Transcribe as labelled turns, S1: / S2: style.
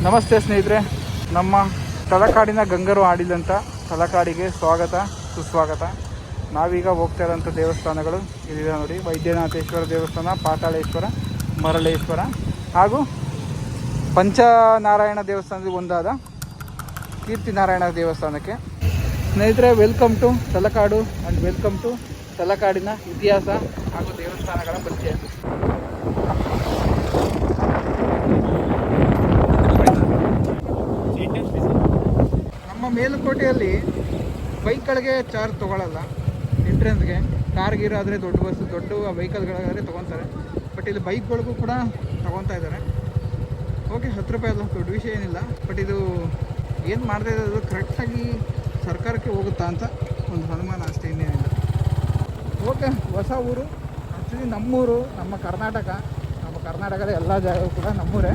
S1: ನಮಸ್ತೆ ಸ್ನೇಹಿತರೆ, ನಮ್ಮ ತಲಕಾಡಿನ ಗಂಗರು ಆಡಿದಂಥ ತಲಕಾಡಿಗೆ ಸ್ವಾಗತ ಸುಸ್ವಾಗತ. ನಾವೀಗ ಹೋಗ್ತಾ ಇರೋಂಥ ದೇವಸ್ಥಾನಗಳು ಇಲ್ಲಿದೆ ನೋಡಿ. ವೈದ್ಯನಾಥೇಶ್ವರ ದೇವಸ್ಥಾನ, ಪಾತಾಳೇಶ್ವರ, ಮರಳೇಶ್ವರ ಹಾಗೂ ಪಂಚನಾರಾಯಣ ದೇವಸ್ಥಾನದಲ್ಲಿ ಒಂದಾದ ಕೀರ್ತಿನಾರಾಯಣ ದೇವಸ್ಥಾನಕ್ಕೆ. ಸ್ನೇಹಿತರೆ, welcome to Talakadu and welcome to ತಲಕಾಡಿನ ಇತಿಹಾಸ ಹಾಗೂ ದೇವಸ್ಥಾನಗಳ ಪರಿಚಯ. ನಮ್ಮ ಮೇಲುಕೋಟೆಯಲ್ಲಿ ಬೈಕ್ಗಳಿಗೆ ಚಾರ್ಜ್ ತೊಗೊಳ್ಳಲ್ಲ. ಎಂಟ್ರೆನ್ಸ್ಗೆ ಕಾರ್ಗಿರೋ ಆದರೆ ದೊಡ್ಡ ಬಸ್ಸು, ದೊಡ್ಡ ವೆಹಿಕಲ್ಗಳಾದರೆ ತೊಗೊತಾರೆ. ಬಟ್ ಇಲ್ಲಿ ಬೈಕ್ಗಳಿಗೂ ಕೂಡ ತೊಗೊತಾ ಇದ್ದಾರೆ. ಓಕೆ, 10 ರೂಪಾಯಿ ಅದು ದೊಡ್ಡ ವಿಷಯ ಏನಿಲ್ಲ. ಬಟ್ ಇದು ಏನು ಮಾಡ್ತಾ ಇರೋದು ಕರೆಕ್ಟಾಗಿ ಸರ್ಕಾರಕ್ಕೆ ಹೋಗುತ್ತಾ ಅಂತ ಒಂದು ಅನುಮಾನ ಅಷ್ಟೇ, ಇನ್ನೇನಿಲ್ಲ. ಓಕೆ, ಹೊಸ ಊರು ಆ್ಯಕ್ಚುಲಿ ನಮ್ಮೂರು, ನಮ್ಮ ಕರ್ನಾಟಕದ ಎಲ್ಲ ಜಾಗಗಳು ಕೂಡ ನಮ್ಮೂರೇ.